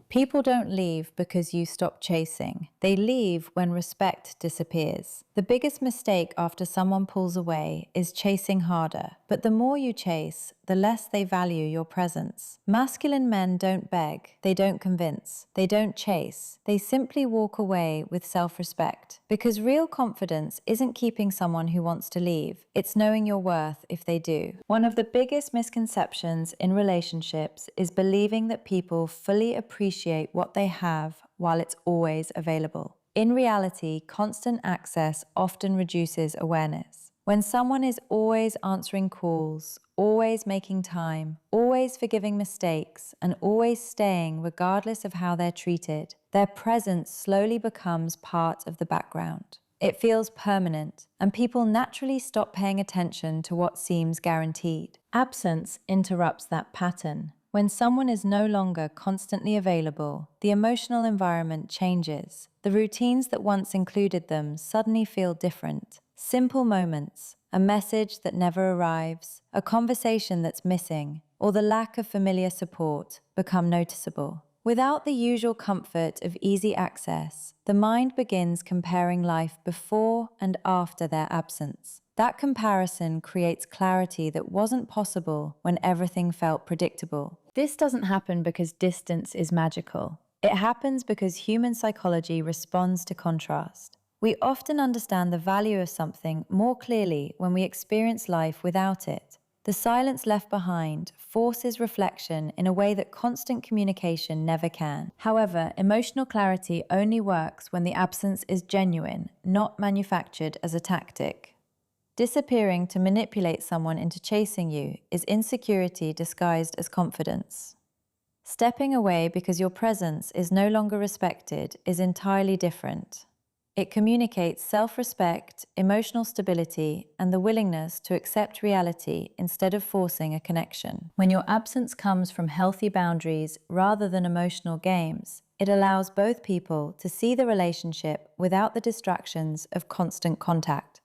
People don't leave because you stop chasing. They leave when respect disappears. The biggest mistake after someone pulls away is chasing harder. But the more you chase, the less they value your presence. Masculine men don't beg, they don't convince, they don't chase. They simply walk away with self-respect. Because real confidence isn't keeping someone who wants to leave, it's knowing your worth if they do. One of the biggest misconceptions in relationships is believing that people fully appreciate what they have while it's always available. In reality, constant access often reduces awareness. When someone is always answering calls, always making time, always forgiving mistakes, and always staying regardless of how they're treated, their presence slowly becomes part of the background. It feels permanent, and people naturally stop paying attention to what seems guaranteed. Absence interrupts that pattern. When someone is no longer constantly available, the emotional environment changes. The routines that once included them suddenly feel different. Simple moments, a message that never arrives, a conversation that's missing, or the lack of familiar support become noticeable. Without the usual comfort of easy access, the mind begins comparing life before and after their absence. That comparison creates clarity that wasn't possible when everything felt predictable. This doesn't happen because distance is magical. It happens because human psychology responds to contrast. We often understand the value of something more clearly when we experience life without it. The silence left behind forces reflection in a way that constant communication never can. However, emotional clarity only works when the absence is genuine, not manufactured as a tactic. Disappearing to manipulate someone into chasing you is insecurity disguised as confidence. Stepping away because your presence is no longer respected is entirely different. It communicates self-respect, emotional stability, and the willingness to accept reality instead of forcing a connection. When your absence comes from healthy boundaries rather than emotional games, it allows both people to see the relationship without the distractions of constant contact.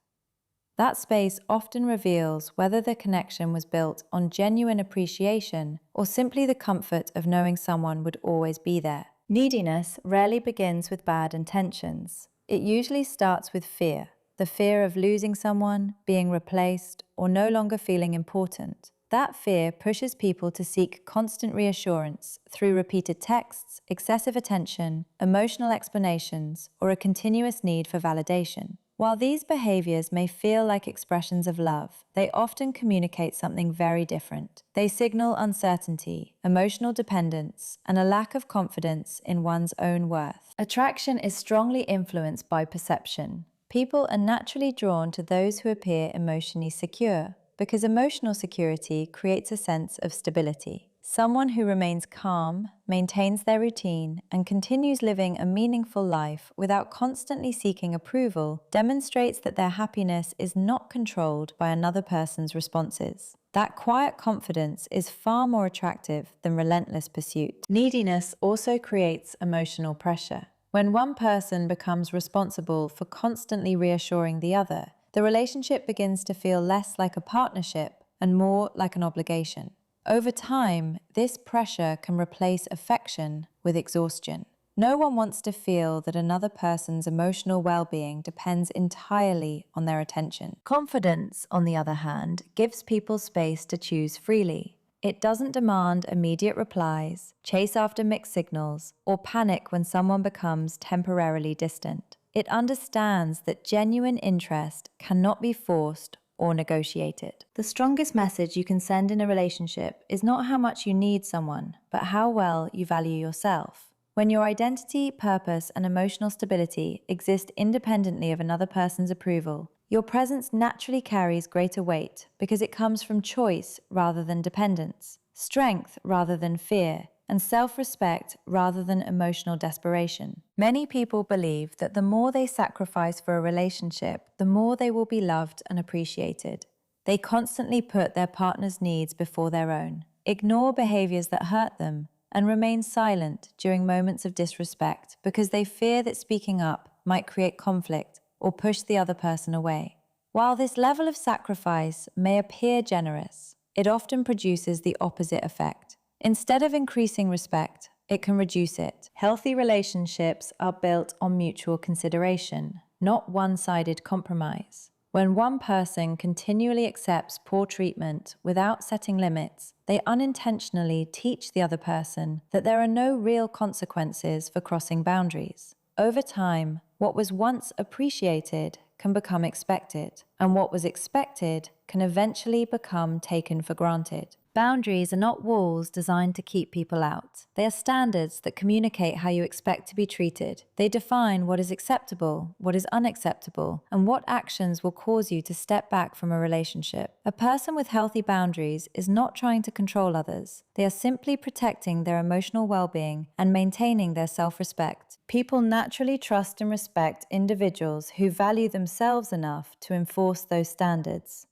That space often reveals whether the connection was built on genuine appreciation or simply the comfort of knowing someone would always be there. Neediness rarely begins with bad intentions. It usually starts with fear, the fear of losing someone, being replaced, or no longer feeling important. That fear pushes people to seek constant reassurance through repeated texts, excessive attention, emotional explanations, or a continuous need for validation. While these behaviors may feel like expressions of love, they often communicate something very different. They signal uncertainty, emotional dependence, and a lack of confidence in one's own worth. Attraction is strongly influenced by perception. People are naturally drawn to those who appear emotionally secure, because emotional security creates a sense of stability. Someone who remains calm, maintains their routine, and continues living a meaningful life without constantly seeking approval demonstrates that their happiness is not controlled by another person's responses. That quiet confidence is far more attractive than relentless pursuit. Neediness also creates emotional pressure. When one person becomes responsible for constantly reassuring the other, the relationship begins to feel less like a partnership and more like an obligation. Over time, this pressure can replace affection with exhaustion. No one wants to feel that another person's emotional well-being depends entirely on their attention. Confidence, on the other hand, gives people space to choose freely. It doesn't demand immediate replies, chase after mixed signals, or panic when someone becomes temporarily distant. It understands that genuine interest cannot be forced or negotiated. The strongest message you can send in a relationship is not how much you need someone, but how well you value yourself. When your identity, purpose, and emotional stability exist independently of another person's approval, your presence naturally carries greater weight because it comes from choice rather than dependence, strength rather than fear, and self-respect rather than emotional desperation. Many people believe that the more they sacrifice for a relationship, the more they will be loved and appreciated. They constantly put their partner's needs before their own, ignore behaviors that hurt them, and remain silent during moments of disrespect because they fear that speaking up might create conflict or push the other person away. While this level of sacrifice may appear generous, it often produces the opposite effect. Instead of increasing respect, it can reduce it. Healthy relationships are built on mutual consideration, not one-sided compromise. When one person continually accepts poor treatment without setting limits, they unintentionally teach the other person that there are no real consequences for crossing boundaries. Over time, what was once appreciated can become expected, and what was expected can eventually become taken for granted. Boundaries are not walls designed to keep people out. They are standards that communicate how you expect to be treated. They define what is acceptable, what is unacceptable, and what actions will cause you to step back from a relationship. A person with healthy boundaries is not trying to control others. They are simply protecting their emotional well-being and maintaining their self-respect. People naturally trust and respect individuals who value themselves enough to enforce those standards.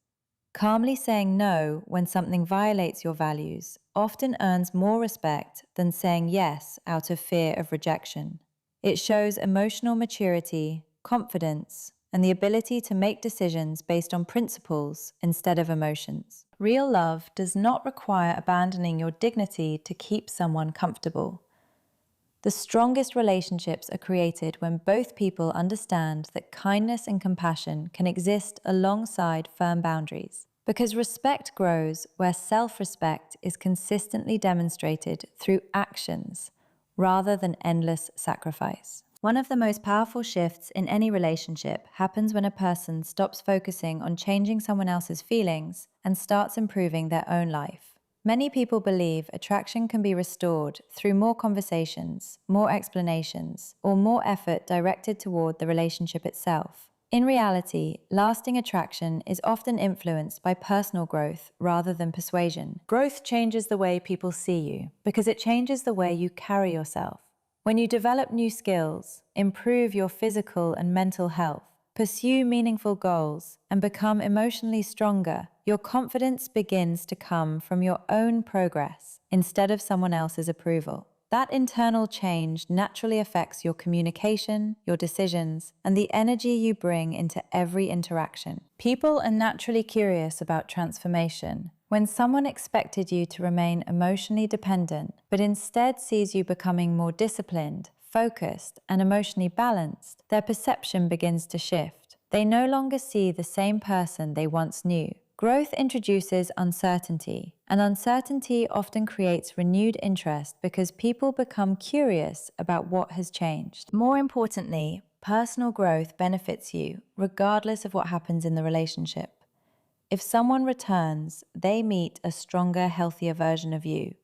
Calmly saying no when something violates your values often earns more respect than saying yes out of fear of rejection. It shows emotional maturity, confidence, and the ability to make decisions based on principles instead of emotions. Real love does not require abandoning your dignity to keep someone comfortable. The strongest relationships are created when both people understand that kindness and compassion can exist alongside firm boundaries. Because respect grows where self-respect is consistently demonstrated through actions rather than endless sacrifice. One of the most powerful shifts in any relationship happens when a person stops focusing on changing someone else's feelings and starts improving their own life. Many people believe attraction can be restored through more conversations, more explanations, or more effort directed toward the relationship itself. In reality, lasting attraction is often influenced by personal growth rather than persuasion. Growth changes the way people see you because it changes the way you carry yourself. When you develop new skills, improve your physical and mental health, pursue meaningful goals, and become emotionally stronger, your confidence begins to come from your own progress instead of someone else's approval. That internal change naturally affects your communication, your decisions, and the energy you bring into every interaction. People are naturally curious about transformation. When someone expected you to remain emotionally dependent, but instead sees you becoming more disciplined, focused, and emotionally balanced, their perception begins to shift. They no longer see the same person they once knew. Growth introduces uncertainty, and uncertainty often creates renewed interest because people become curious about what has changed. More importantly, personal growth benefits you regardless of what happens in the relationship. If someone returns, they meet a stronger, healthier version of you.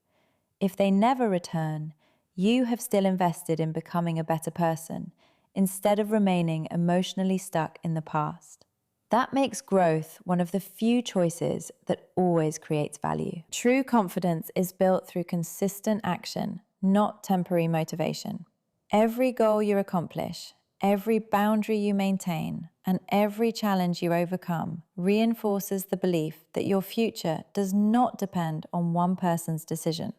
If they never return, you have still invested in becoming a better person instead of remaining emotionally stuck in the past. That makes growth one of the few choices that always creates value. True confidence is built through consistent action, not temporary motivation. Every goal you accomplish, every boundary you maintain, and every challenge you overcome reinforces the belief that your future does not depend on one person's decision.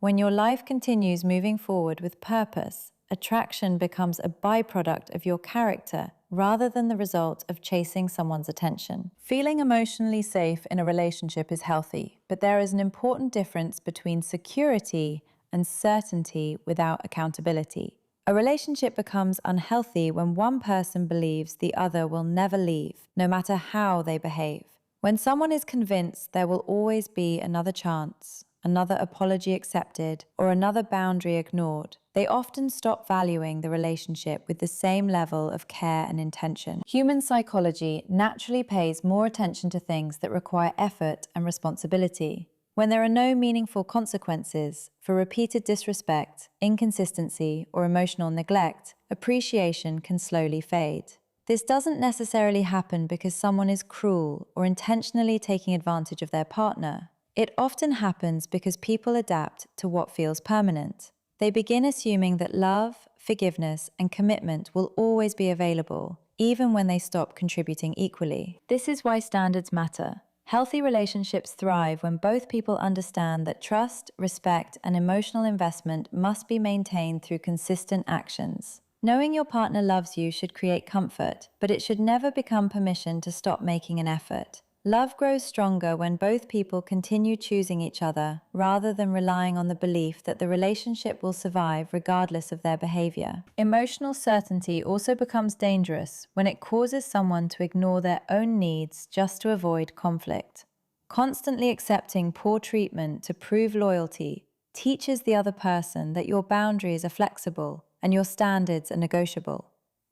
When your life continues moving forward with purpose, attraction becomes a byproduct of your character rather than the result of chasing someone's attention. Feeling emotionally safe in a relationship is healthy, but there is an important difference between security and certainty without accountability. A relationship becomes unhealthy when one person believes the other will never leave, no matter how they behave. When someone is convinced there will always be another chance, another apology accepted, or another boundary ignored, they often stop valuing the relationship with the same level of care and intention. Human psychology naturally pays more attention to things that require effort and responsibility. When there are no meaningful consequences for repeated disrespect, inconsistency, or emotional neglect, appreciation can slowly fade. This doesn't necessarily happen because someone is cruel or intentionally taking advantage of their partner. It often happens because people adapt to what feels permanent. They begin assuming that love, forgiveness, and commitment will always be available, even when they stop contributing equally. This is why standards matter. Healthy relationships thrive when both people understand that trust, respect, and emotional investment must be maintained through consistent actions. Knowing your partner loves you should create comfort, but it should never become permission to stop making an effort. Love grows stronger when both people continue choosing each other rather than relying on the belief that the relationship will survive regardless of their behavior. Emotional certainty also becomes dangerous when it causes someone to ignore their own needs just to avoid conflict. Constantly accepting poor treatment to prove loyalty teaches the other person that your boundaries are flexible and your standards are negotiable.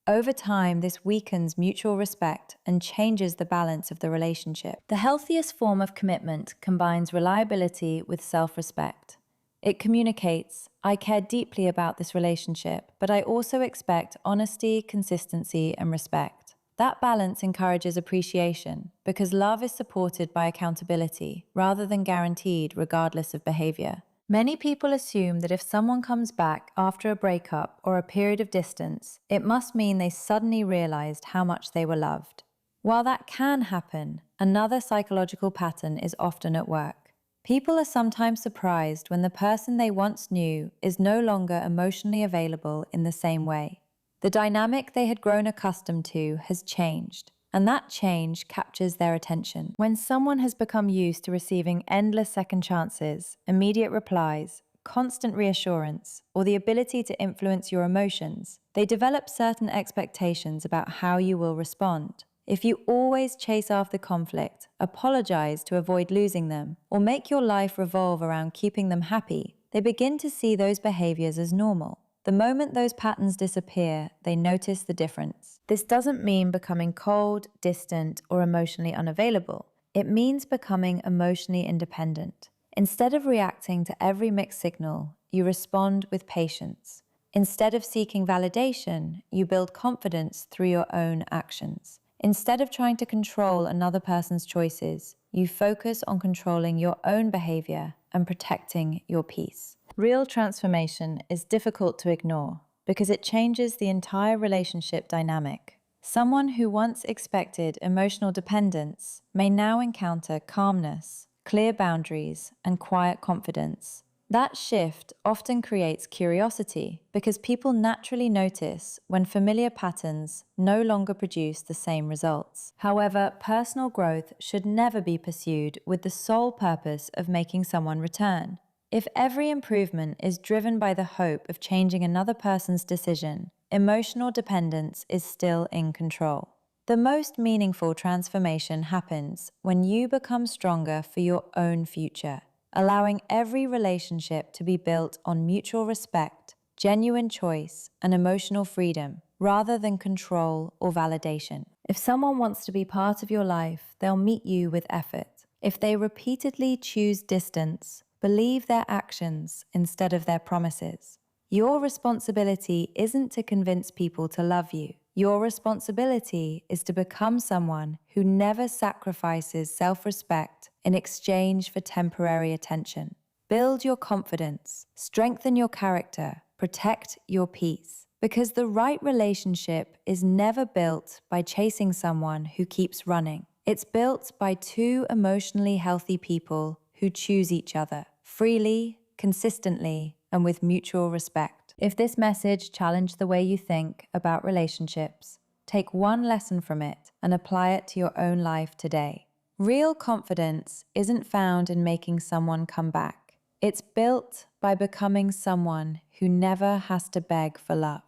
Over time, this weakens mutual respect and changes the balance of the relationship. The healthiest form of commitment combines reliability with self-respect. It communicates, I care deeply about this relationship, but I also expect honesty, consistency, and respect. That balance encourages appreciation because love is supported by accountability rather than guaranteed regardless of behavior. Many people assume that if someone comes back after a breakup or a period of distance, it must mean they suddenly realized how much they were loved. While that can happen, another psychological pattern is often at work. People are sometimes surprised when the person they once knew is no longer emotionally available in the same way. The dynamic they had grown accustomed to has changed, and that change captures their attention. When someone has become used to receiving endless second chances, immediate replies, constant reassurance, or the ability to influence your emotions, they develop certain expectations about how you will respond. If you always chase after conflict, apologize to avoid losing them, or make your life revolve around keeping them happy, they begin to see those behaviors as normal. The moment those patterns disappear, they notice the difference. This doesn't mean becoming cold, distant, or emotionally unavailable. It means becoming emotionally independent. Instead of reacting to every mixed signal, you respond with patience. Instead of seeking validation, you build confidence through your own actions. Instead of trying to control another person's choices, you focus on controlling your own behavior and protecting your peace. Real transformation is difficult to ignore because it changes the entire relationship dynamic. Someone who once expected emotional dependence may now encounter calmness, clear boundaries, and quiet confidence. That shift often creates curiosity because people naturally notice when familiar patterns no longer produce the same results. However, personal growth should never be pursued with the sole purpose of making someone return. If every improvement is driven by the hope of changing another person's decision, emotional dependence is still in control. The most meaningful transformation happens when you become stronger for your own future, allowing every relationship to be built on mutual respect, genuine choice, and emotional freedom, rather than control or validation. If someone wants to be part of your life, they'll meet you with effort. If they repeatedly choose distance, believe their actions instead of their promises. Your responsibility isn't to convince people to love you. Your responsibility is to become someone who never sacrifices self-respect in exchange for temporary attention. Build your confidence, strengthen your character, protect your peace. Because the right relationship is never built by chasing someone who keeps running. It's built by two emotionally healthy people who choose each other freely, consistently, and with mutual respect. If this message challenged the way you think about relationships, take one lesson from it and apply it to your own life today. Real confidence isn't found in making someone come back. It's built by becoming someone who never has to beg for love.